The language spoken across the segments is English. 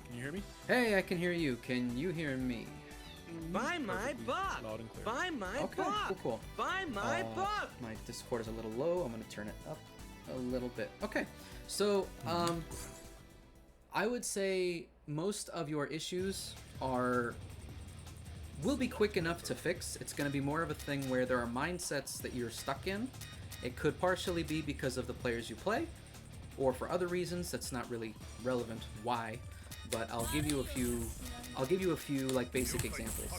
Can you hear me? Hey, I can hear you. Can you hear me? Buy my book. Loud and clear. Buy my Okay, book. cool. Buy my book. My Discord is a little low. I'm going to turn it up a little bit. Okay, so I would say most of your issues will be quick enough to fix. It's going to be more of a thing where there are mindsets that you're stuck in. It could partially be because of the players you play, or for other reasons that's not really relevant why, but I'll give you a few like basic examples.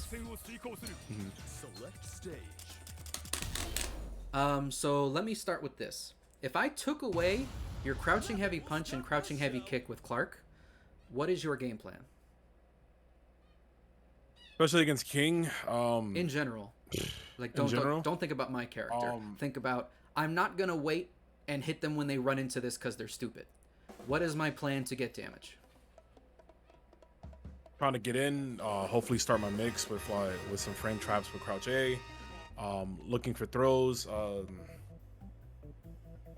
So let me start with this. If I took away your crouching heavy punch and crouching heavy kick with Clark, what is your game plan? Especially against King. In general. Like don't think about my character. Think about, I'm not gonna wait and hit them when they run into this because they're stupid. What is my plan to get damage? Trying to get in, hopefully start my mix with some frame traps with crouch A. Looking for throws. The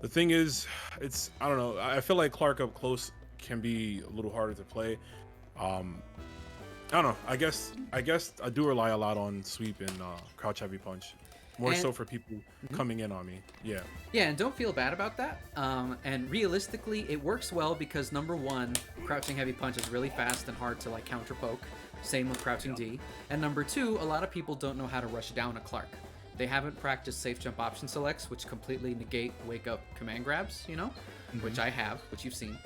thing is, I don't know. I feel like Clark up close can be a little harder to play. I don't know. I guess I do rely a lot on sweep and crouch heavy punch. More so for people coming in on me. Yeah. Yeah, and don't feel bad about that. And realistically, it works well because number one, crouching heavy punch is really fast and hard to like counter poke. Same with crouching D. And number two, a lot of people don't know how to rush down a Clark. They haven't practiced safe jump option selects, which completely negate wake up command grabs, you know, which I have, which you've seen,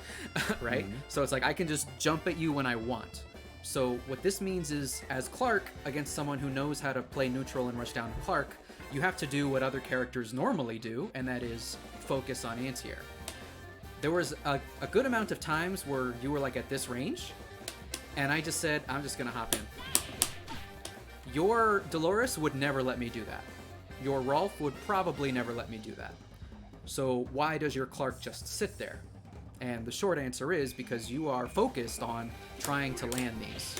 right? So it's like I can just jump at you when I want. So what this means is, as Clark, against someone who knows how to play neutral and rush down to Clark, you have to do what other characters normally do, and that is focus on anti-air. There was a good amount of times where you were like at this range, and I just said, I'm just gonna hop in. Your Dolores would never let me do that. Your Rolf would probably never let me do that. So why does your Clark just sit there? And the short answer is because you are focused on trying to land these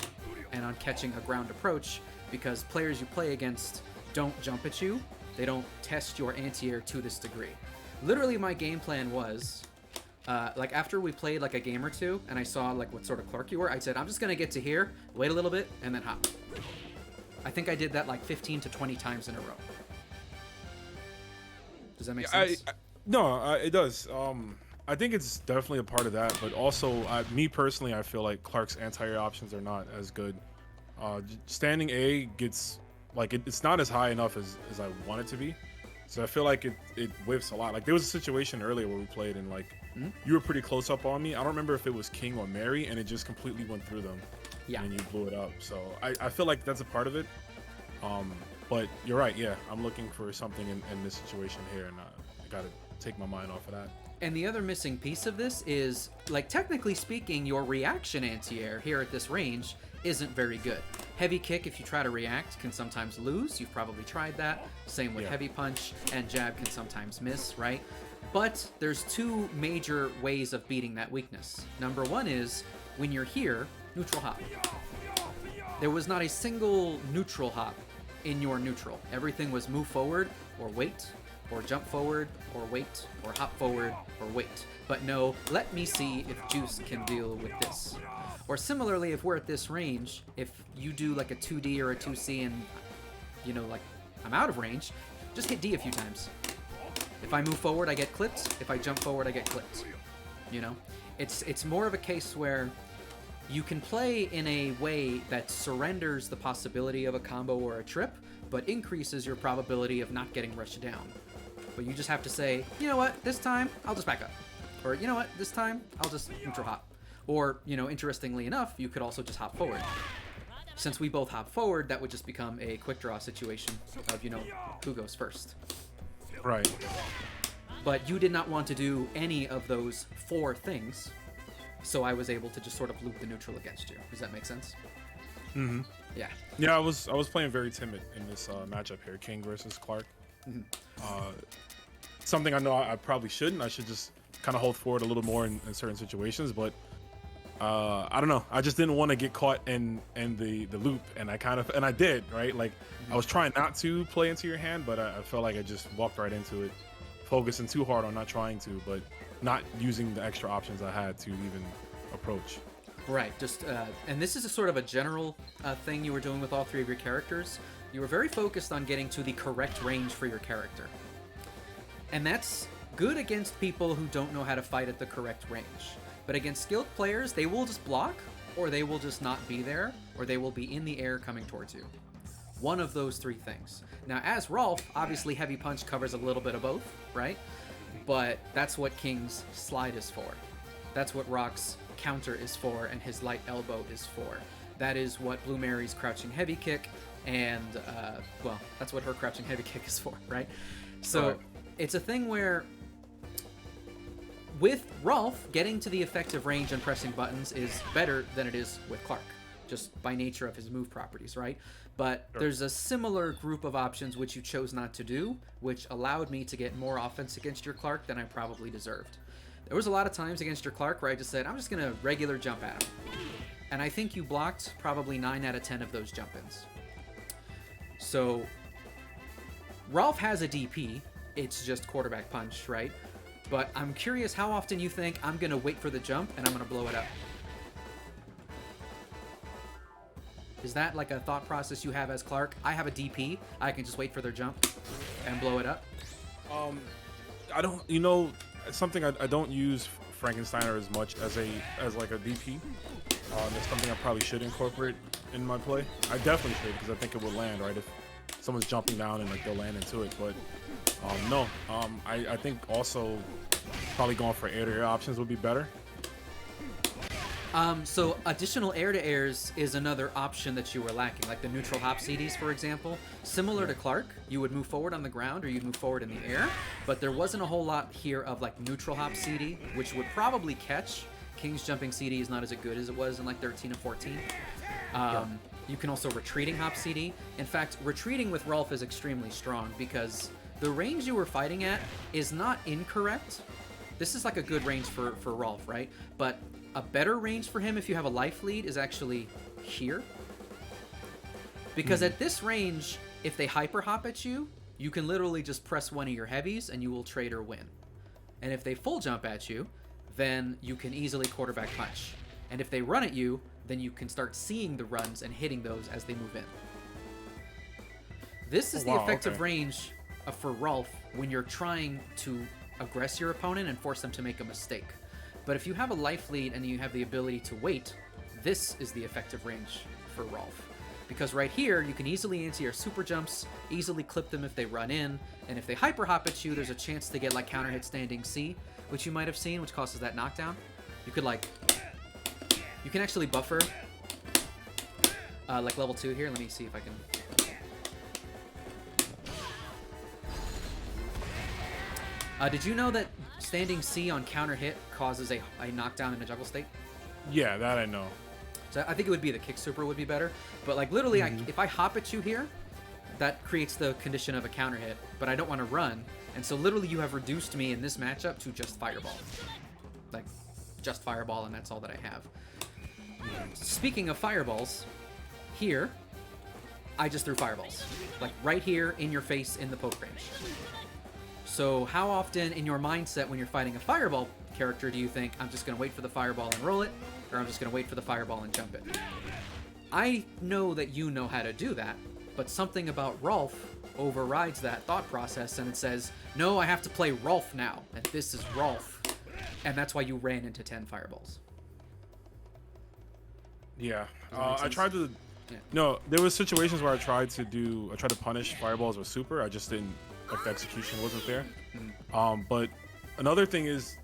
and on catching a ground approach, because players you play against don't jump at you. They don't test your anti-air to this degree. Literally, my game plan was, like after we played like a game or two and I saw like what sort of Clark you were, I said, I'm just gonna get to here, wait a little bit, and then hop. I think I did that like 15 to 20 times in a row. Does that make sense? No, it does. I think it's definitely a part of that, but also, me personally, I feel like Clark's anti-air options are not as good. Standing A gets, like, it's not as high enough as I want it to be. So I feel like it whiffs a lot. Like, there was a situation earlier where we played and, like, you were pretty close up on me. I don't remember if it was King or Mary, and it just completely went through them. Yeah. And you blew it up. So I feel like that's a part of it. But you're right, yeah. I'm looking for something in this situation here, and I gotta take my mind off of that. And the other missing piece of this is, like, technically speaking, your reaction anti-air here at this range isn't very good. Heavy kick, if you try to react, can sometimes lose. You've probably tried that. Same with heavy punch, and jab can sometimes miss, right? But there's two major ways of beating that weakness. Number one is, when you're here, neutral hop. There was not a single neutral hop in your neutral. Everything was move forward or wait, or jump forward, or wait, or hop forward, or wait. But no, let me see if Juice can deal with this. Or similarly, if we're at this range, if you do like a 2D or a 2C and, you know, like, I'm out of range, just hit D a few times. If I move forward, I get clipped. If I jump forward, I get clipped. You know? It's more of a case where you can play in a way that surrenders the possibility of a combo or a trip, but increases your probability of not getting rushed down. But you just have to say, you know what, this time, I'll just back up. Or, you know what, this time, I'll just neutral hop. Or, you know, interestingly enough, you could also just hop forward. Since we both hop forward, that would just become a quick draw situation of, you know, who goes first. Right. But you did not want to do any of those four things, so I was able to just sort of loop the neutral against you. Does that make sense? Mm-hmm. Yeah. Yeah, I was playing very timid in this matchup here, King versus Clark. Something I know I probably shouldn't. I should just kind of hold forward a little more in certain situations, but I don't know. I just didn't want to get caught in the loop, and I did, right? Like, I was trying not to play into your hand, but I felt like I just walked right into it, focusing too hard on not trying to, but not using the extra options I had to even approach. Right. Just and this is a sort of a general thing you were doing with all three of your characters. You were very focused on getting to the correct range for your character, and that's good against people who don't know how to fight at the correct range. But against skilled players, they will just block, or they will just not be there, or they will be in the air coming towards you. One of those three things. Now, as Rolf, obviously Heavy Punch covers a little bit of both, right? But that's what King's Slide is for. That's what Rock's Counter is for, and his Light Elbow is for. That is what Blue Mary's Crouching Heavy Kick, and, well, that's what her Crouching Heavy Kick is for, right? So, Right. It's a thing where with Rolf, getting to the effective range and pressing buttons is better than it is with Clark, just by nature of his move properties, right? But there's a similar group of options which you chose not to do, which allowed me to get more offense against your Clark than I probably deserved. There was a lot of times against your Clark where I just said, I'm just going to regular jump at him. And I think you blocked probably 9 out of 10 of those jump-ins. So, Rolf has a DP. It's just quarterback punch, right? But I'm curious how often you think I'm going to wait for the jump and I'm going to blow it up. Is that like a thought process you have as Clark? I have a DP. I can just wait for their jump and blow it up. I don't, you know, it's something I don't use Frankensteiner as much as like a DP. That's something I probably should incorporate in my play. I definitely should, because I think it would land, right? If someone's jumping down and like they'll land into it. But no, I think also probably going for air-to-air options would be better. So additional air-to-airs is another option that you were lacking, like the neutral hop CDs, for example. Similar to Clark, you would move forward on the ground or you'd move forward in the air, but there wasn't a whole lot here of like neutral hop CD, which would probably catch. King's jumping CD is not as good as it was in like 13 and 14. You can also retreating hop CD. In fact, retreating with Rolf is extremely strong because the range you were fighting at is not incorrect. This is like a good range for Rolf, right? But a better range for him if you have a life lead is actually here. Because at this range, if they hyper hop at you, you can literally just press one of your heavies and you will trade or win. And if they full jump at you, then you can easily quarterback punch. And if they run at you, then you can start seeing the runs and hitting those as they move in. This is the effective range for Rolf when you're trying to aggress your opponent and force them to make a mistake. But if you have a life lead and you have the ability to wait, this is the effective range for Rolf. Because right here, you can easily answer your super jumps, easily clip them if they run in, and if they hyper hop at you, there's a chance to get like counter hit standing C, which you might have seen, which causes that knockdown. You could like, you can actually buffer like level 2 here. Let me see if I can. Did you know that standing C on counter hit causes a knockdown in a juggle state? Yeah, that I know. So I think it would be the kick super would be better. But like literally, if I hop at you here, that creates the condition of a counter hit. But I don't want to run. And so literally you have reduced me in this matchup to just Fireball. Like, just Fireball, and that's all that I have. Speaking of Fireballs, here, I just threw Fireballs. Like right here in your face in the poke range. So how often in your mindset when you're fighting a Fireball character do you think, I'm just going to wait for the Fireball and roll it, or I'm just going to wait for the Fireball and jump it? I know that you know how to do that, but something about Rolf overrides that thought process, and it says, no, I have to play Rolf now, and this is Rolf. And that's why you ran into 10 Fireballs. Yeah, I tried to. Yeah. No, there was situations where I tried to punish Fireballs with super. I just didn't. Like the execution wasn't there. But another thing is,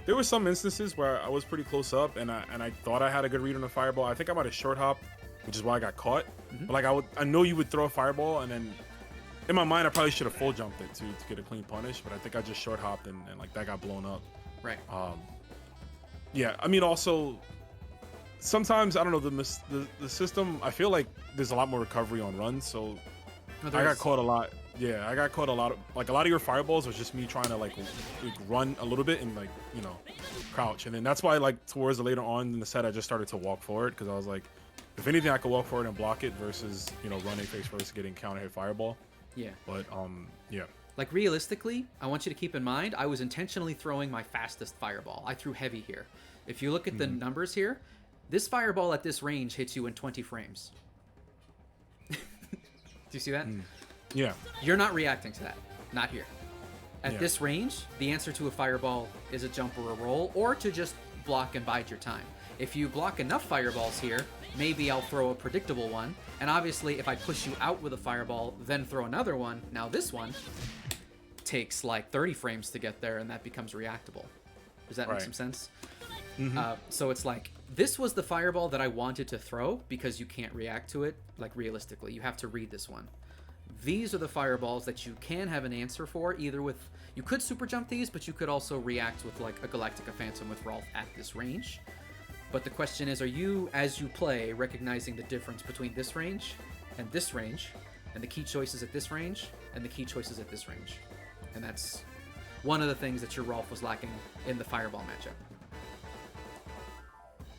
there were some instances where I was pretty close up, and I thought I had a good read on the Fireball. I think I might have short hopped, which is why I got caught. But like I know you would throw a Fireball, and then in my mind I probably should have full jumped it to get a clean punish. But I think I just short hopped, and like that got blown up. Right. Yeah. I mean, also sometimes I don't know the system. I feel like there's a lot more recovery on runs, so I got caught a lot. Yeah, I got caught a lot of your Fireballs was just me trying to like run a little bit and like, you know, crouch. And then that's why like towards the later on in the set I just started to walk forward, because I was like, if anything I could walk forward and block it versus, you know, running face first getting counter hit Fireball. Yeah. But yeah. Like realistically, I want you to keep in mind I was intentionally throwing my fastest Fireball. I threw heavy here. If you look at the numbers here, This fireball at this range hits you in 20 frames. Do you see that? Yeah. You're not reacting to that. Not here. At Yeah. this range, the answer to a fireball is a jump or a roll, or to just block and bide your time. If you block enough fireballs here, maybe I'll throw a predictable one. And obviously, if I push you out with a fireball, then throw another one, now this one takes like 30 frames to get there, and that becomes reactable. Does that make some sense? So it's like, this was the fireball that I wanted to throw because you can't react to it, like realistically. You have to read this one. These are the fireballs that you can have an answer for, either with... You could super jump these, but you could also react with like a Galactica Phantom with Rolf at this range. But the question is, are you, as you play, recognizing the difference between this range, and the key choices at this range, and the key choices at this range? And that's one of the things that your Rolf was lacking in the fireball matchup.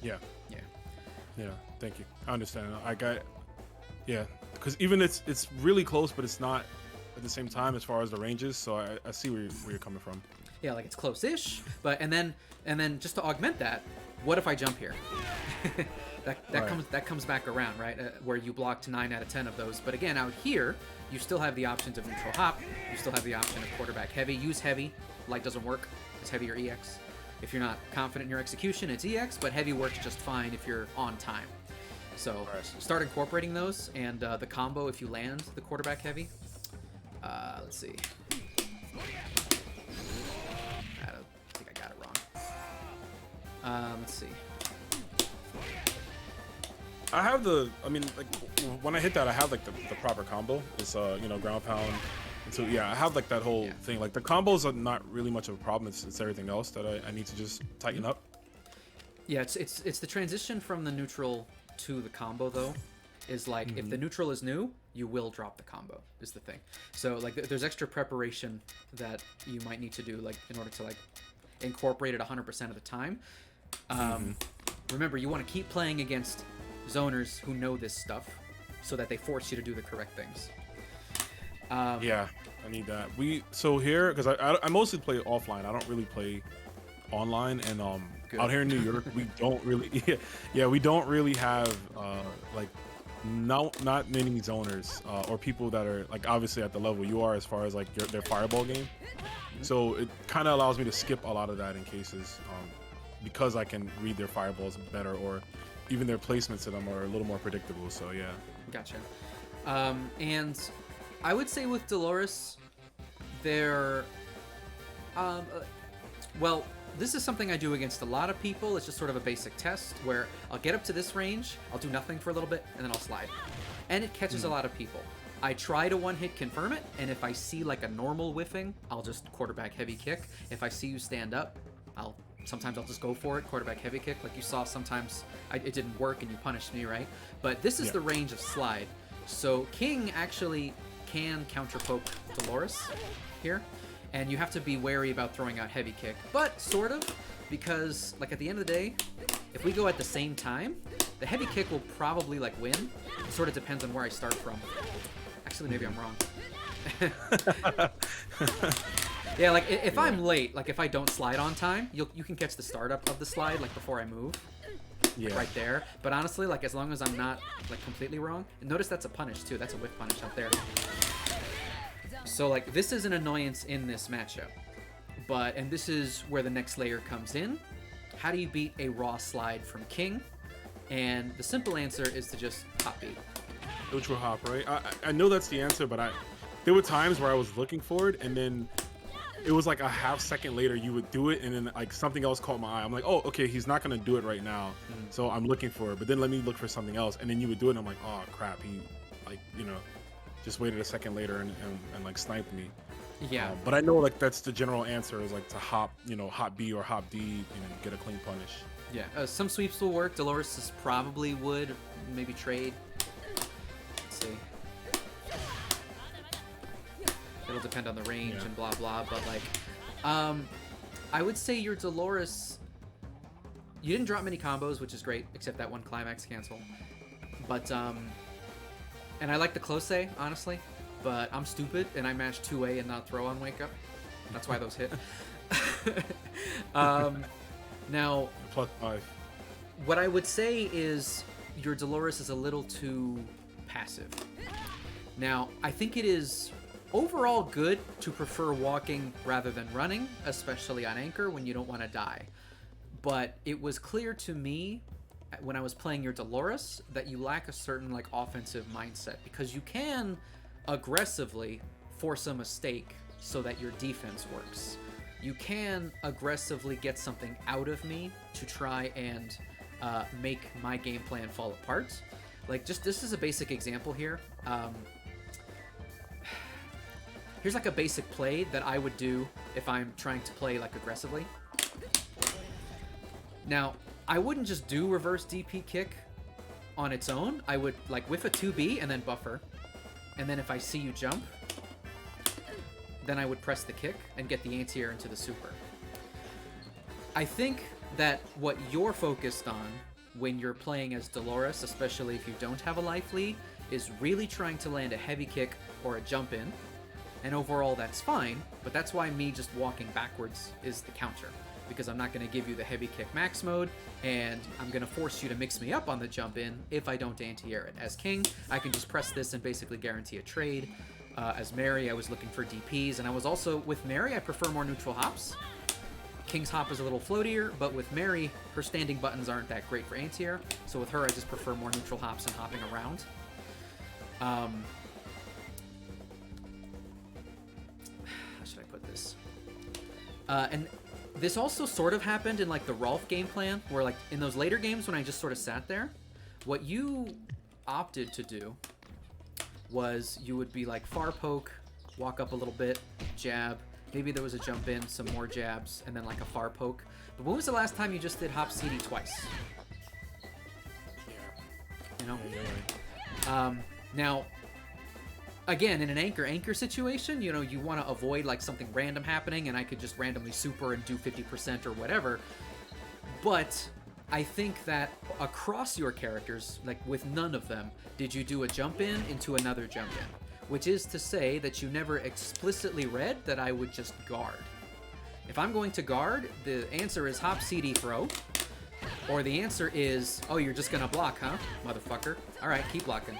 Yeah. Yeah. Yeah. Thank you. I understand. I got. Yeah. Because even it's really close, but it's not at the same time as far as the ranges. So I see where you're coming from. Yeah, like it's close-ish, but and then just to augment that, what if I jump here? that comes back around, right? Where you blocked 9 out of 10 of those. But again, out here, you still have the options of neutral hop. You still have the option of quarterback heavy. Use heavy. Light doesn't work. It's heavy or EX. If you're not confident in your execution, it's EX, but heavy works just fine if you're on time. So start incorporating those, and the combo if you land the quarterback heavy. Let's see. I think I got it wrong. Let's see. I have when I hit that, I have like the proper combo. It's ground pound. And so yeah, I have like that whole thing. Like the combos are not really much of a problem. It's everything else that I need to just tighten up. Yeah, it's the transition from the neutral to the combo though. Is like if the neutral is new, you will drop the combo. Is the thing. So like there's extra preparation that you might need to do like in order to like incorporate it 100% of the time. Remember, you want to keep playing against zoners who know this stuff, so that they force you to do the correct things. Yeah, I need that. So here, because I mostly play offline. I don't really play online, and out here in New York, we don't really we don't really have like not many zoners or people that are like obviously at the level you are as far as like their fireball game. So it kind of allows me to skip a lot of that in cases because I can read their fireballs better, or even their placements of them are a little more predictable. So yeah. Gotcha. And I would say with Dolores, they're well, this is something I do against a lot of people. It's just sort of a basic test where I'll get up to this range, I'll do nothing for a little bit, and then I'll slide. And it catches a lot of people. I try to one-hit confirm it, and if I see like a normal whiffing, I'll just quarterback heavy kick. If I see you stand up, sometimes I'll just go for it, quarterback heavy kick. Like you saw, sometimes it didn't work and you punished me, right? But this is the range of slide. So King actually can counter poke Dolores here, and you have to be wary about throwing out heavy kick, but sort of, because like at the end of the day, if we go at the same time, the heavy kick will probably like win. It sort of depends on where I start from. Actually, maybe I'm wrong. Yeah, like if I'm late, like if I don't slide on time, you can catch the startup of the slide like before I move. Yeah. Right there. But honestly, like as long as I'm not like completely wrong, notice that's a punish too. That's a whiff punish out there. So like this is an annoyance in this matchup. And this is where the next layer comes in. How do you beat a raw slide from King? And the simple answer is to just hop beat. Neutral hop, right? I know that's the answer, but there were times where I was looking for it, and then it was like a half second later you would do it, and then like something else caught my eye. I'm like, oh, okay, he's not gonna do it right now, so I'm looking for it. But then let me look for something else, and then you would do it, and I'm like, oh crap, he like just waited a second later and like sniped me. Yeah. But I know like that's the general answer is like to hop, hop B or hop D, and get a clean punish. Yeah. Some sweeps will work. Dolores probably would maybe trade. Let's see. It'll depend on the range and blah blah, but like, I would say your Dolores. You didn't drop many combos, which is great, except that one climax cancel. But and I like the close A, honestly, but I'm stupid and I mashed 2A and not throw on wake up. That's why those hit. Now +5. what I would say is your Dolores is a little too passive. Now, I think it is overall good to prefer walking rather than running, especially on anchor when you don't want to die. But it was clear to me when I was playing your Dolores that you lack a certain like offensive mindset, because you can aggressively force a mistake so that your defense works. You can aggressively get something out of me to try and make my game plan fall apart. Like, just this is a basic example here. Here's like a basic play that I would do if I'm trying to play like aggressively. Now, I wouldn't just do reverse DP kick on its own. I would like whiff a 2B and then buffer. And then if I see you jump, then I would press the kick and get the anti-air into the super. I think that what you're focused on when you're playing as Dolores, especially if you don't have a life lead, is really trying to land a heavy kick or a jump in. And overall, that's fine, but that's why me just walking backwards is the counter. Because I'm not going to give you the heavy kick max mode, and I'm going to force you to mix me up on the jump in if I don't anti-air it. As King, I can just press this and basically guarantee a trade. As Mary, I was looking for DPs, and I was also, with Mary, I prefer more neutral hops. King's hop is a little floatier, but with Mary, her standing buttons aren't that great for anti-air, so with her, I just prefer more neutral hops and hopping around. How should I put this? And this also sort of happened in like the Rolf game plan, where like in those later games when I just sort of sat there, what you opted to do was you would be like far poke, walk up a little bit, jab, maybe there was a jump in, some more jabs, and then like a far poke. But when was the last time you just did hop CD twice? You know? Now, again, in an anchor situation, you know, you want to avoid like something random happening, and I could just randomly super and do 50% or whatever. But I think that across your characters, like with none of them, did you do a jump in into another jump in, which is to say that you never explicitly read that I would just guard. If I'm going to guard, the answer is hop CD throw, or the answer is, oh, you're just gonna block, huh, motherfucker? All right, keep blocking.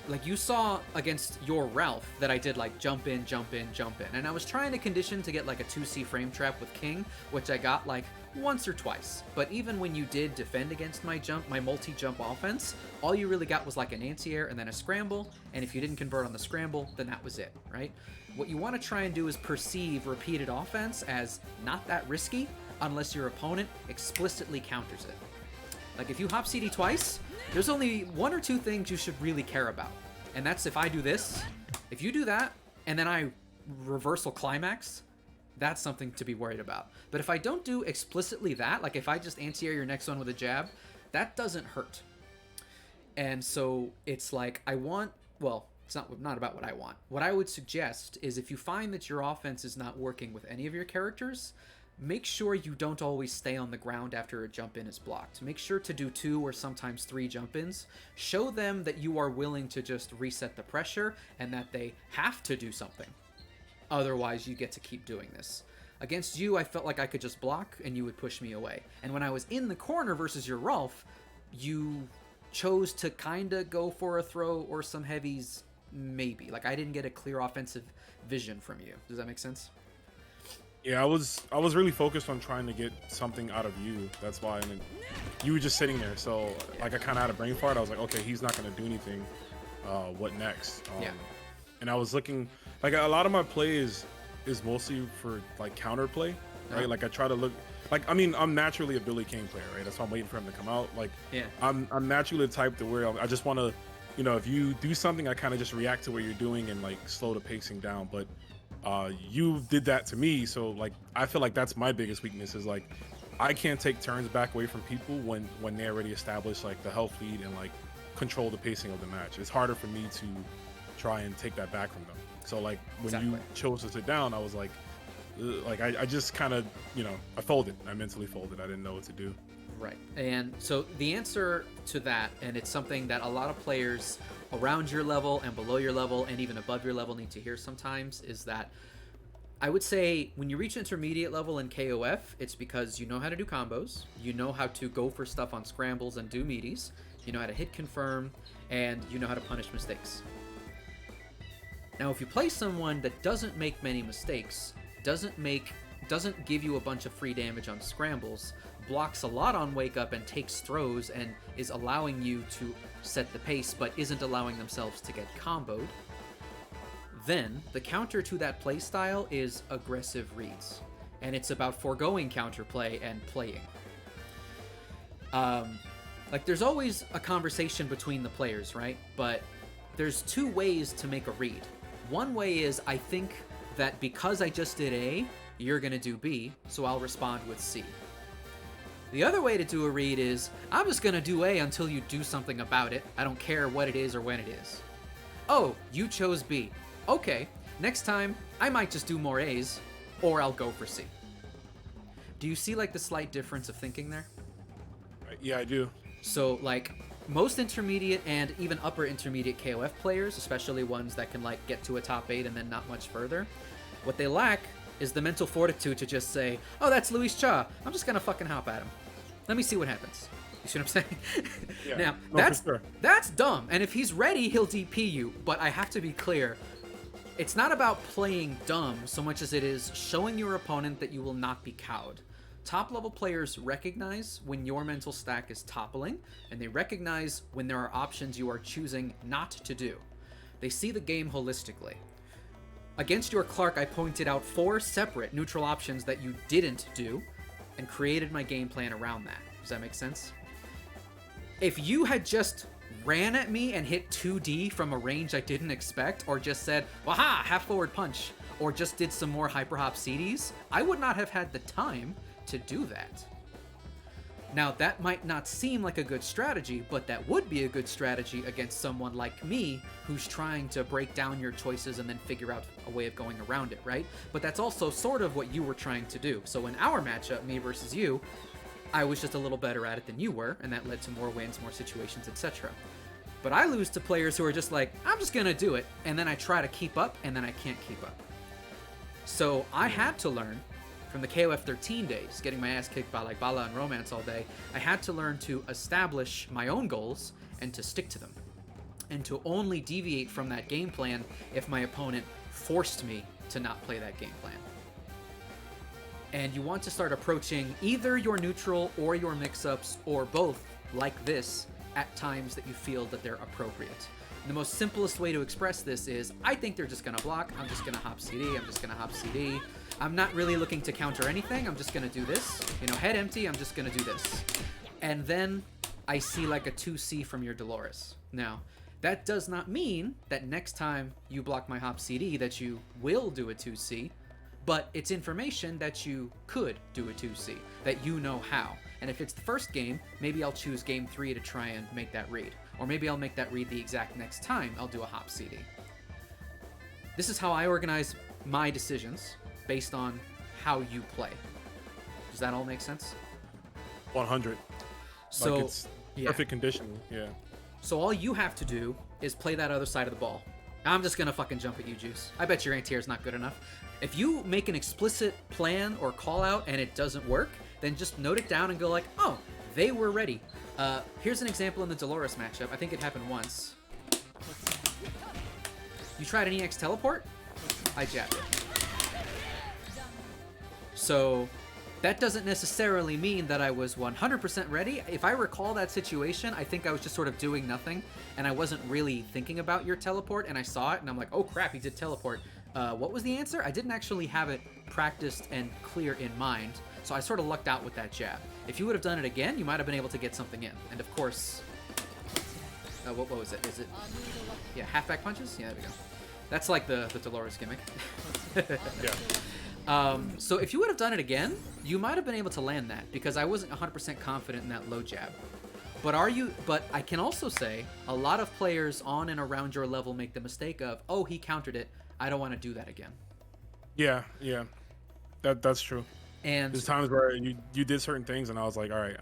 Like you saw against your Ralph that I did like jump in, jump in, jump in. And I was trying to condition to get like a 2C frame trap with King, which I got like once or twice. But even when you did defend against my multi-jump offense, all you really got was like an anti-air and then a scramble. And if you didn't convert on the scramble, then that was it, right? What you want to try and do is perceive repeated offense as not that risky unless your opponent explicitly counters it. Like if you hop CD twice, there's only one or two things you should really care about. And that's if I do this, if you do that, and then I reversal climax, that's something to be worried about. But if I don't do explicitly that, like if I just anti-air your next one with a jab, that doesn't hurt. And so it's like it's not about what I want. What I would suggest is if you find that your offense is not working with any of your characters, make sure you don't always stay on the ground after a jump in is blocked. Make sure to do 2 or sometimes 3 jump ins. Show them that you are willing to just reset the pressure and that they have to do something. Otherwise, you get to keep doing this. Against you, I felt like I could just block and you would push me away. And when I was in the corner versus your Rolf, you chose to kind of go for a throw or some heavies, maybe. Like I didn't get a clear offensive vision from you. Does that make sense? Yeah, I was really focused on trying to get something out of you. That's why. I mean, you were just sitting there, so like I kind of had a brain fart. I was like, okay, he's not gonna do anything. What next? And I was looking like a lot of my play is mostly for like counter play, right? Like I try to look like I'm naturally a Billy King player, right? That's why I'm waiting for him to come out. Like I'm naturally the type to where I just want to, you know, if you do something, I kind of just react to what you're doing and like slow the pacing down, but. You did that to me, so like I feel like that's my biggest weakness is like I can't take turns back away from people when they already established like the health lead and like control the pacing of the match. It's harder for me to try and take that back from them. So like when you chose to sit down, I was like I just kind of, you know, I folded. I mentally folded. I didn't know what to do. Right. And so the answer to that, and it's something that a lot of players around your level and below your level and even above your level need to hear sometimes, is that I would say when you reach intermediate level in KOF, it's because you know how to do combos, you know how to go for stuff on scrambles and do meaties, you know how to hit confirm, and you know how to punish mistakes. Now, if you play someone that doesn't make many mistakes, doesn't give you a bunch of free damage on scrambles, blocks a lot on wake up and takes throws and is allowing you to set the pace but isn't allowing themselves to get comboed, then the counter to that playstyle is aggressive reads. And it's about foregoing counterplay and playing. Like, there's always a conversation between the players, right? But there's two ways to make a read. One way is, I think that because I just did A, you're gonna do B, so I'll respond with C. The other way to do a read is, I'm just gonna do A until you do something about it. I don't care what it is or when it is. Oh, you chose B. Okay, next time, I might just do more A's, or I'll go for C. Do you see, like, the slight difference of thinking there? Yeah, I do. So, like, most intermediate and even upper intermediate KOF players, especially ones that can, like, get to a top 8 and then not much further, what they lack is the mental fortitude to just say, oh, that's Luis Cha, I'm just gonna fucking hop at him. Let me see what happens. You see what I'm saying? Yeah. Now, No, for sure. that's dumb, and if he's ready, he'll DP you, but I have to be clear, it's not about playing dumb so much as it is showing your opponent that you will not be cowed. Top level players recognize when your mental stack is toppling, and they recognize when there are options you are choosing not to do. They see the game holistically. Against your Clark, I pointed out 4 separate neutral options that you didn't do, and created my game plan around that. Does that make sense? If you had just ran at me and hit 2D from a range I didn't expect, or just said, waha, half forward punch, or just did some more hyper hop CDs, I would not have had the time to do that. Now, that might not seem like a good strategy, but that would be a good strategy against someone like me who's trying to break down your choices and then figure out a way of going around it, right? But that's also sort of what you were trying to do. So in our matchup, me versus you, I was just a little better at it than you were, and that led to more wins, more situations, etc. But I lose to players who are just like, I'm just gonna do it, and then I try to keep up, and then I can't keep up. So I had to learn from the KOF 13 days, getting my ass kicked by like Bala and Romance all day, I had to learn to establish my own goals and to stick to them. And to only deviate from that game plan if my opponent forced me to not play that game plan. And you want to start approaching either your neutral or your mix-ups or both like this at times that you feel that they're appropriate. The most simplest way to express this is, I think they're just gonna block, I'm just gonna hop CD, I'm just gonna hop CD. I'm not really looking to counter anything, I'm just gonna do this. You know, head empty, I'm just gonna do this. And then I see like a 2C from your Dolores. Now, that does not mean that next time you block my hop CD that you will do a 2C, but it's information that you could do a 2C, that you know how. And if it's the first game, maybe I'll choose game 3 to try and make that read. Or maybe I'll make that read the exact next time I'll do a hop CD. This is how I organize my decisions based on how you play. Does that all make sense? 100. So, like it's perfect conditioning. Yeah. So all you have to do is play that other side of the ball. I'm just gonna fucking jump at you, Juice. I bet your anti-air is not good enough. If you make an explicit plan or call out and it doesn't work, then just note it down and go like, oh, they were ready. Here's an example in the Dolores matchup. I think it happened once. You tried an EX teleport? I jabbed it. So that doesn't necessarily mean that I was 100% ready. If I recall that situation, I think I was just sort of doing nothing, and I wasn't really thinking about your teleport, and I saw it, and I'm like, oh crap, he did teleport. What was the answer? I didn't actually have it practiced and clear in mind, so I sort of lucked out with that jab. If you would have done it again, you might have been able to get something in. And of course, what was it? Is it, yeah, halfback punches? Yeah, there we go. That's like the Dolores gimmick. Yeah. So if you would have done it again, you might have been able to land that, because I wasn't 100% confident in that low jab. But I can also say a lot of players on and around your level make the mistake of, oh, he countered it, I don't want to do that again. Yeah. That's true. And there's times where you did certain things and I was like, all right,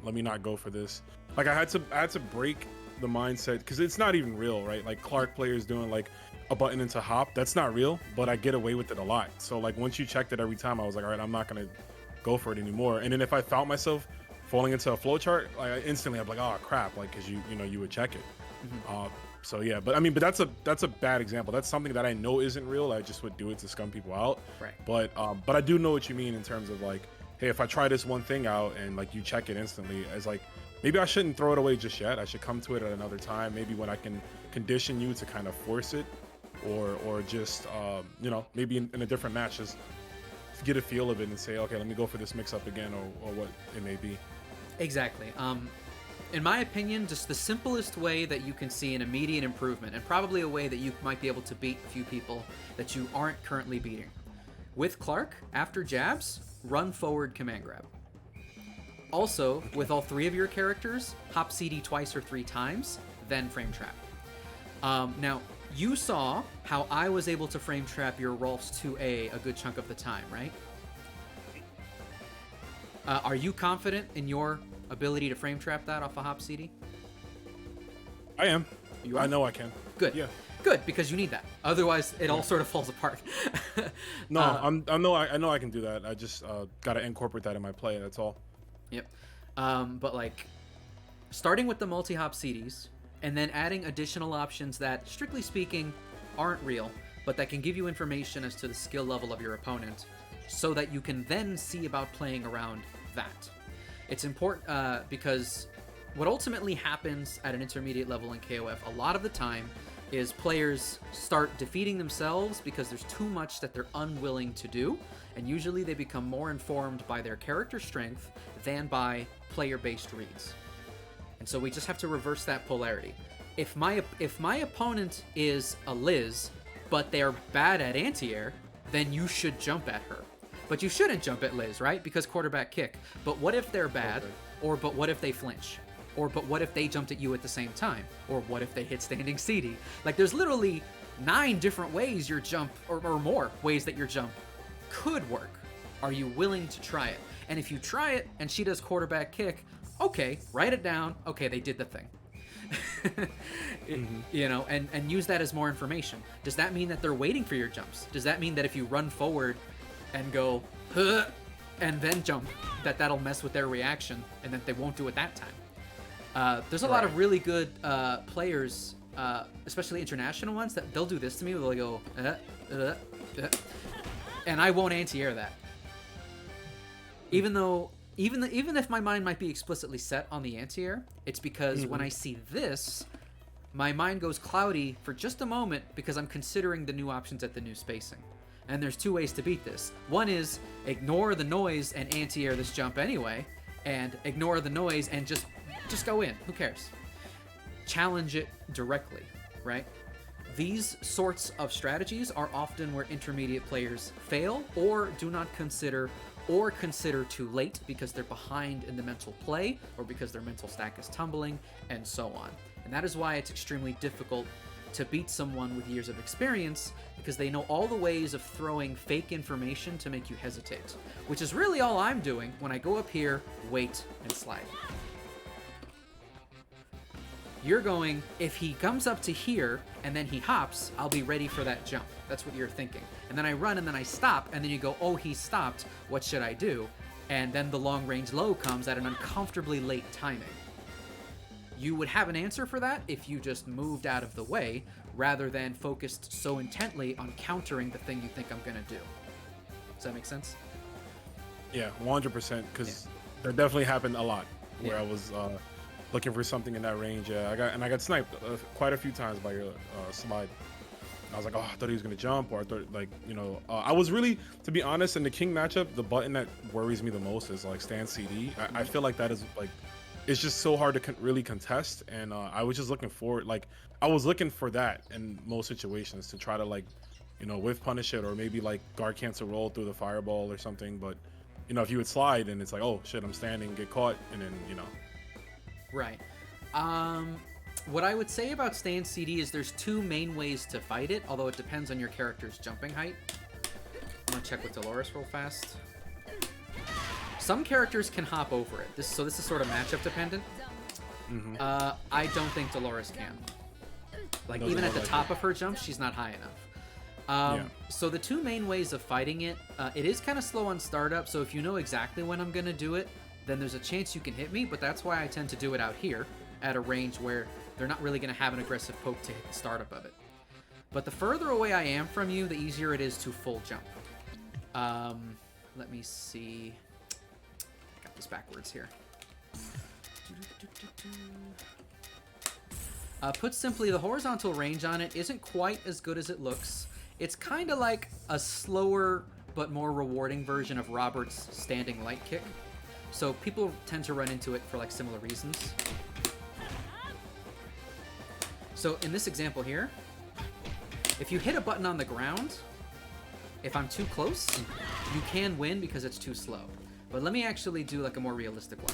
let me not go for this. Like I had to break the mindset, because it's not even real, right? Like Clark players doing like, a button into hop. That's not real, but I get away with it a lot. So like once you checked it every time, I was like, all right, I'm not gonna go for it anymore. And then if I found myself falling into a flowchart, like I instantly I'm like, oh crap, like because you would check it. So yeah, but I mean, but that's a bad example. That's something that I know isn't real. I just would do it to scum people out. Right. But I do know what you mean in terms of like, hey, if I try this one thing out and like you check it instantly, as like maybe I shouldn't throw it away just yet. I should come to it at another time. Maybe when I can condition you to kind of force it, or just maybe in a different match, just get a feel of it and say, okay, let me go for this mix up again, or what it may be. Exactly. In my opinion, just the simplest way that you can see an immediate improvement, and probably a way that you might be able to beat a few people that you aren't currently beating. With Clark, after jabs, run forward command grab. Also, with all 3 of your characters, hop CD twice or 3 times, then frame trap. Now, you saw how I was able to frame trap your Rolf's 2A a good chunk of the time, right? Are you confident in your ability to frame trap that off a hop CD? I am. You are? I know I can. Good. Yeah. Good, because you need that. Otherwise, it all sort of falls apart. No, I know I can do that. I just gotta incorporate that in my play. That's all. Yep. But like, starting with the multi-hop CDs, and then adding additional options that, strictly speaking, aren't real, but that can give you information as to the skill level of your opponent, so that you can then see about playing around that. It's important because what ultimately happens at an intermediate level in KOF a lot of the time is players start defeating themselves because there's too much that they're unwilling to do, and usually they become more informed by their character strength than by player-based reads. And so we just have to reverse that polarity. If my opponent is a Liz, but they're bad at anti-air, then you should jump at her. But you shouldn't jump at Liz, right? Because quarterback kick. But what if they're bad? Okay. Or but what if they flinch? Or but what if they jumped at you at the same time? Or what if they hit standing CD? Like there's literally 9 different ways your jump, or more ways that your jump could work. Are you willing to try it? And if you try it and she does quarterback kick, okay, write it down. Okay, they did the thing. And use that as more information. Does that mean that they're waiting for your jumps? Does that mean that if you run forward and go, huh, and then jump, that'll mess with their reaction and that they won't do it that time? There's a lot of really good players, especially international ones, that they'll do this to me. They'll go, and I won't anti-air that. Even if my mind might be explicitly set on the anti-air, it's because when I see this, my mind goes cloudy for just a moment because I'm considering the new options at the new spacing. And there's 2 ways to beat this. One is ignore the noise and anti-air this jump anyway, and ignore the noise and just go in. Who cares? Challenge it directly, right? These sorts of strategies are often where intermediate players fail or do not consider, or consider too late because they're behind in the mental play or because their mental stack is tumbling, and so on. And that is why it's extremely difficult to beat someone with years of experience, because they know all the ways of throwing fake information to make you hesitate, which is really all I'm doing when I go up here, wait, and slide. You're going, if he comes up to here and then he hops, I'll be ready for that jump. That's what you're thinking. And then I run and then I stop, and then you go, oh, he stopped, what should I do? And then the long range low comes at an uncomfortably late timing. You would have an answer for that if you just moved out of the way rather than focused so intently on countering the thing you think I'm gonna do. Does that make sense? Yeah, 100%. Because that definitely happened a lot where Yeah. I was looking for something in that range. I got sniped quite a few times by your slide. I was like, oh, I thought he was gonna jump, or I thought I was really, to be honest, in the King matchup, the button that worries me the most is like stand CD. I feel like that is like, it's just so hard to really contest, and I was just looking for I was looking for that in most situations to try to whiff punish it, or maybe like guard cancel roll through the fireball or something. But if you would slide and it's like, oh shit, I'm standing, get caught, and then Right. What I would say about stand CD is there's 2 main ways to fight it, although it depends on your character's jumping height. I'm gonna check with Dolores real fast. Some characters can hop over it. This is sort of matchup dependent. I don't think Dolores can. Like Doesn't even at look the like top it. of her jump, she's not high enough. So the two main ways of fighting it, it is kind of slow on startup. So if you know exactly when I'm gonna do it, then there's a chance you can hit me. But that's why I tend to do it out here at a range where they're not really gonna have an aggressive poke to hit the startup of it. But the further away I am from you, the easier it is to full jump. Let me see. I got this backwards here. Put simply, the horizontal range on it isn't quite as good as it looks. It's kind of like a slower but more rewarding version of Robert's standing light kick. So people tend to run into it for like similar reasons. So in this example here, if you hit a button on the ground, if I'm too close, you can win because it's too slow. But let me actually do like a more realistic one.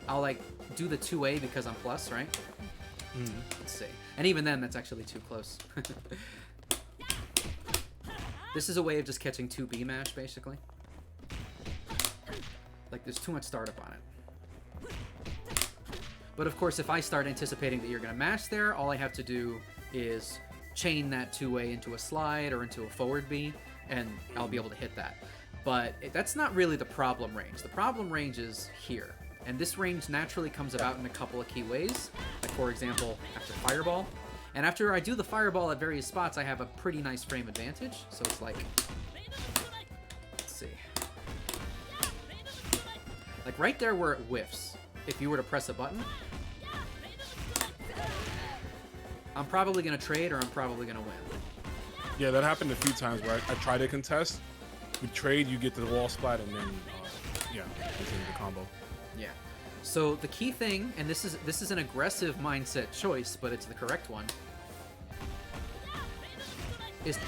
I'll like do the 2A because I'm plus, right? Let's see. And even then, that's actually too close. This is a way of just catching 2B mash, basically. Like, there's too much startup on it. But of course, if I start anticipating that you're going to mash there, all I have to do is chain that 2A into a slide or into a forward B, and I'll be able to hit that. But that's not really the problem range. The problem range is here. And this range naturally comes about in a couple of key ways. Like, for example, after Fireball. And after I do the Fireball at various spots, I have a pretty nice frame advantage. So it's like... Let's see. Like, right there where it whiffs, if you were to press a button, I'm probably going to trade or I'm probably going to win. Yeah, that happened a few times where I tried to contest. You trade, you get to the wall splat, and then, yeah, continue the combo. Yeah. So the key thing, and this is an aggressive mindset choice, but it's the correct one, is,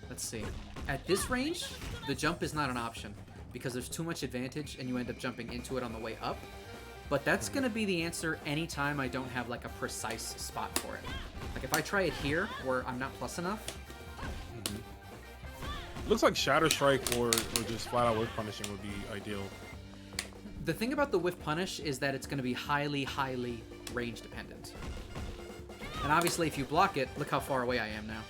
let's see, at this range, the jump is not an option because there's too much advantage and you end up jumping into it on the way up. But that's going to be the answer anytime I don't have like a precise spot for it. Like if I try it here where I'm not plus enough. Looks like Shadow Strike or just flat out whiff punishing would be ideal. The thing about the whiff punish is that it's going to be highly, highly range dependent. And obviously if you block it, look how far away I am now.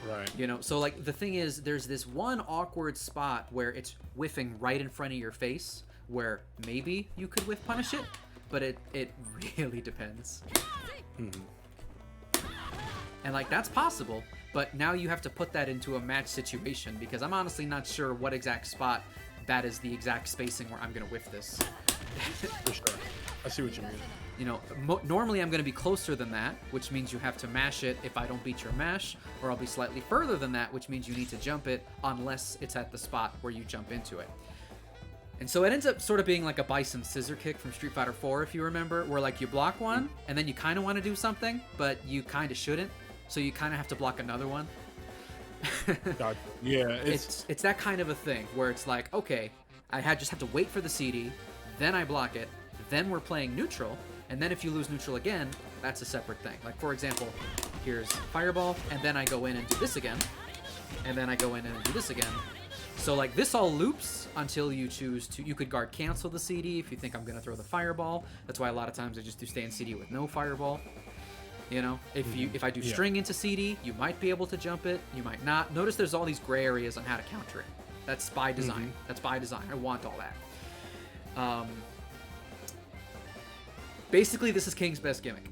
Right. You know, so like the thing is there's this one awkward spot where it's whiffing right in front of your face where maybe you could whiff punish it, but it really depends. And like that's possible, but now you have to put that into a match situation because I'm honestly not sure what exact spot that is the exact spacing where I'm gonna whiff this. For sure. I see what you mean. You know, normally I'm gonna be closer than that, which means you have to mash it if I don't beat your mash, or I'll be slightly further than that, which means you need to jump it unless it's at the spot where you jump into it. And so it ends up sort of being like a bison scissor kick from Street Fighter 4, if you remember, where like you block one, and then you kind of want to do something, but you kind of shouldn't, so you kind of have to block another one. God, yeah, It's that kind of a thing where it's like, okay, just have to wait for the CD, then I block it, then we're playing neutral, and then if you lose neutral again, that's a separate thing. Like for example, here's Fireball, and then I go in and do this again, and then I go in and do this again. So like this all loops until you choose to, you could guard cancel the CD if you think I'm gonna throw the Fireball. That's why a lot of times I just do stay in CD with no Fireball. You know, if I do string into CD, you might be able to jump it, you might not. Notice there's all these gray areas on how to counter it. That's by design. That's by design. I want all that. Basically, this is King's best gimmick.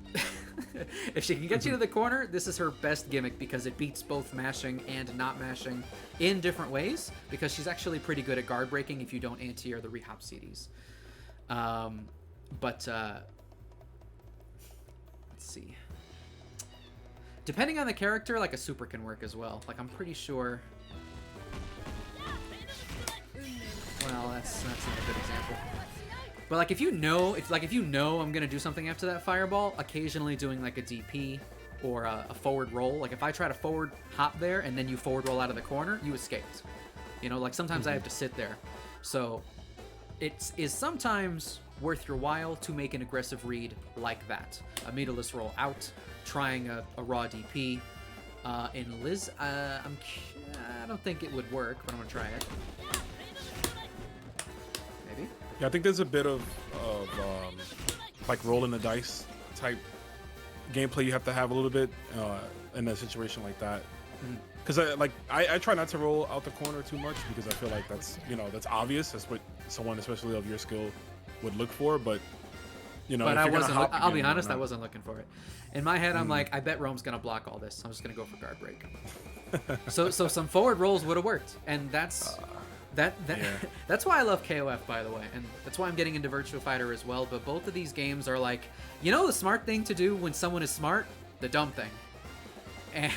If she can get you to the corner, this is her best gimmick because it beats both mashing and not mashing in different ways because she's actually pretty good at guard breaking if you don't anti-air the rehop CDs. Let's see. Depending on the character, like a super can work as well. Like I'm pretty sure. Well, that's not a good example. But like if you know I'm gonna do something after that Fireball, occasionally doing like a DP or a forward roll. Like if I try to forward hop there and then you forward roll out of the corner, you escaped. You know, like sometimes I have to sit there. So it is sometimes worth your while to make an aggressive read like that. A meterless roll out, trying a raw DP. In Liz, I don't think it would work, but I'm gonna try it. Maybe. Yeah, I think there's a bit of like rolling the dice type gameplay you have to have a little bit in a situation like that. Because I try not to roll out the corner too much because I feel like that's that's obvious. That's what someone, especially of your skill, would look for. But But if I you're gonna wasn't. hop I'll be again, honest. I no. wasn't looking for it. In my head, I'm like, I bet Rome's gonna block all this. I'm just gonna go for guard break. so some forward rolls would have worked, and that's Yeah. that's why I love KOF, by the way, and that's why I'm getting into Virtua Fighter as well. But both of these games are like, the smart thing to do when someone is smart, the dumb thing, and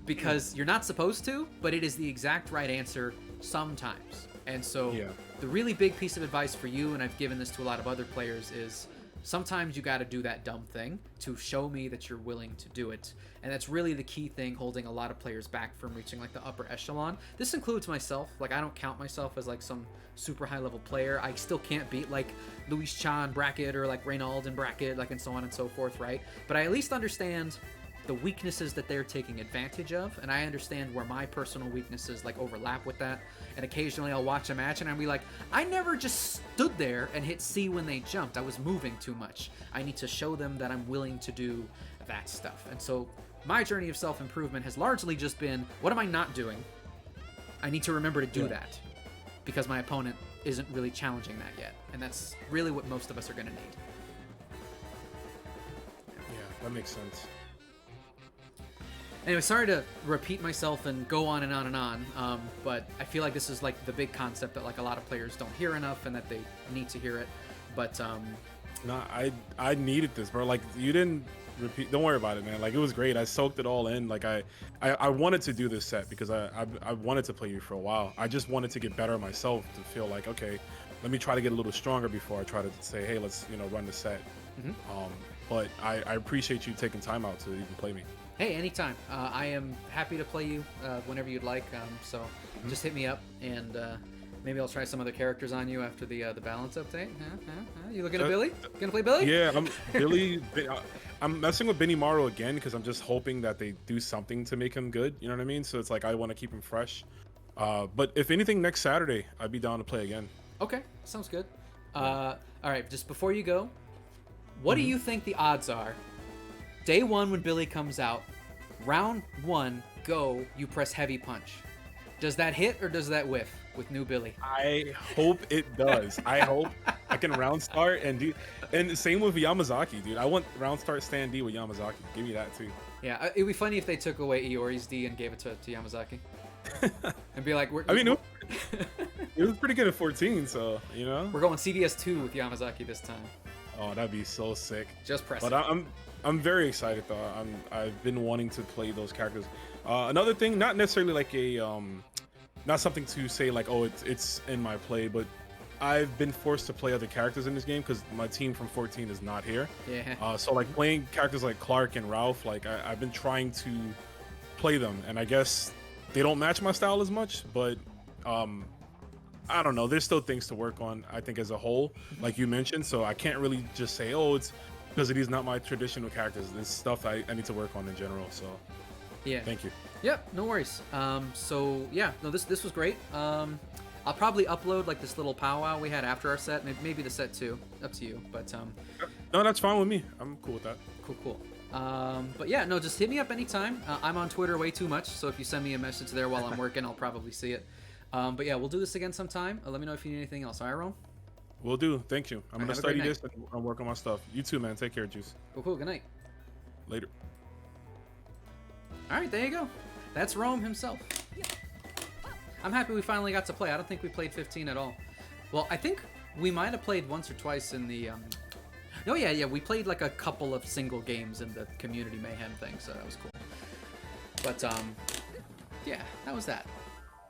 because you're not supposed to, but it is the exact right answer sometimes. And so Yeah. the really big piece of advice for you, and I've given this to a lot of other players, is sometimes you got to do that dumb thing to show me that you're willing to do it. And that's really the key thing holding a lot of players back from reaching like the upper echelon. This includes myself. Like, I don't count myself as like some super high level player. I still can't beat like Luis Chan bracket or like Reynald in bracket, like, and so on and so forth, right? But I at least understand the weaknesses that they're taking advantage of, and I understand where my personal weaknesses like overlap with that. And occasionally I'll watch a match and I'll be like, I never just stood there and hit C when they jumped. I was moving too much. I need to show them that I'm willing to do that stuff. And so my journey of self-improvement has largely just been, what am I not doing? I need to remember to do that because my opponent isn't really challenging that yet. And that's really what most of us are going to need. Yeah, that makes sense. Anyway, sorry to repeat myself and go on and on and on, but I feel like this is like the big concept that like a lot of players don't hear enough and that they need to hear it. But No, I needed this, bro. Like, you didn't repeat. Don't worry about it, man. Like, it was great. I soaked it all in. Like, I wanted to do this set because I wanted to play you for a while. I just wanted to get better myself to feel like, okay, let me try to get a little stronger before I try to say, hey, let's run the set. But I appreciate you taking time out to even play me. hey, anytime. I am happy to play you whenever you'd like. So just hit me up, and maybe I'll try some other characters on you after the balance update. You looking at Billy? Gonna play Billy? Yeah, I'm Billy. I'm messing with Benimaru again because I'm just hoping that they do something to make him good. You know what I mean? So it's like I want to keep him fresh. But if anything, next Saturday I'd be down to play again. Okay, sounds good. All right, just before you go, what do you think the odds are? Day one when Billy comes out, round one, go, you press heavy punch. Does that hit or does that whiff with new Billy? I hope it does. I hope I can round start and do. And same with Yamazaki, dude. I want round start stand D with Yamazaki. Give me that too. Yeah, it'd be funny if they took away Iori's D and gave it to Yamazaki. And be like, I mean, it was pretty good at 14, so we're going CDS 2 with Yamazaki this time. Oh, that'd be so sick. Just press But it. I'm very excited though. I've been wanting to play those characters. Another thing, not necessarily like a not something to say like, oh, it's in my play, but I've been forced to play other characters in this game because my team from 14 is not here. Yeah. So like playing characters like Clark and Ralph, like I've been trying to play them, and I guess they don't match my style as much, but I don't know. There's still things to work on, I think, as a whole, like you mentioned. So I can't really just say, oh, it's because it is not my traditional characters. There's stuff I need to work on in general. So Yeah. thank you. Yep, no worries. So yeah, no, this was great. I'll probably upload like this little powwow we had after our set, maybe the set too. Up to you. But No, that's fine with me. I'm cool with that. cool. But yeah, no, just hit me up anytime. I'm on Twitter way too much, so if you send me a message there while I'm working, I'll probably see it. But yeah, we'll do this again sometime. Let me know if you need anything else. All right, Rome? Will do. Thank you. I'm gonna have a great study night. this and work on my stuff. You too, man. Take care, Juice. Cool. Good night. Later. All right, there you go. That's Rome himself. I'm happy we finally got to play. I don't think we played 15 at all. Well, I think we might have played once or twice in the... Oh, yeah, we played like a couple of single games in the Community Mayhem thing, so that was cool. But, yeah, that was that.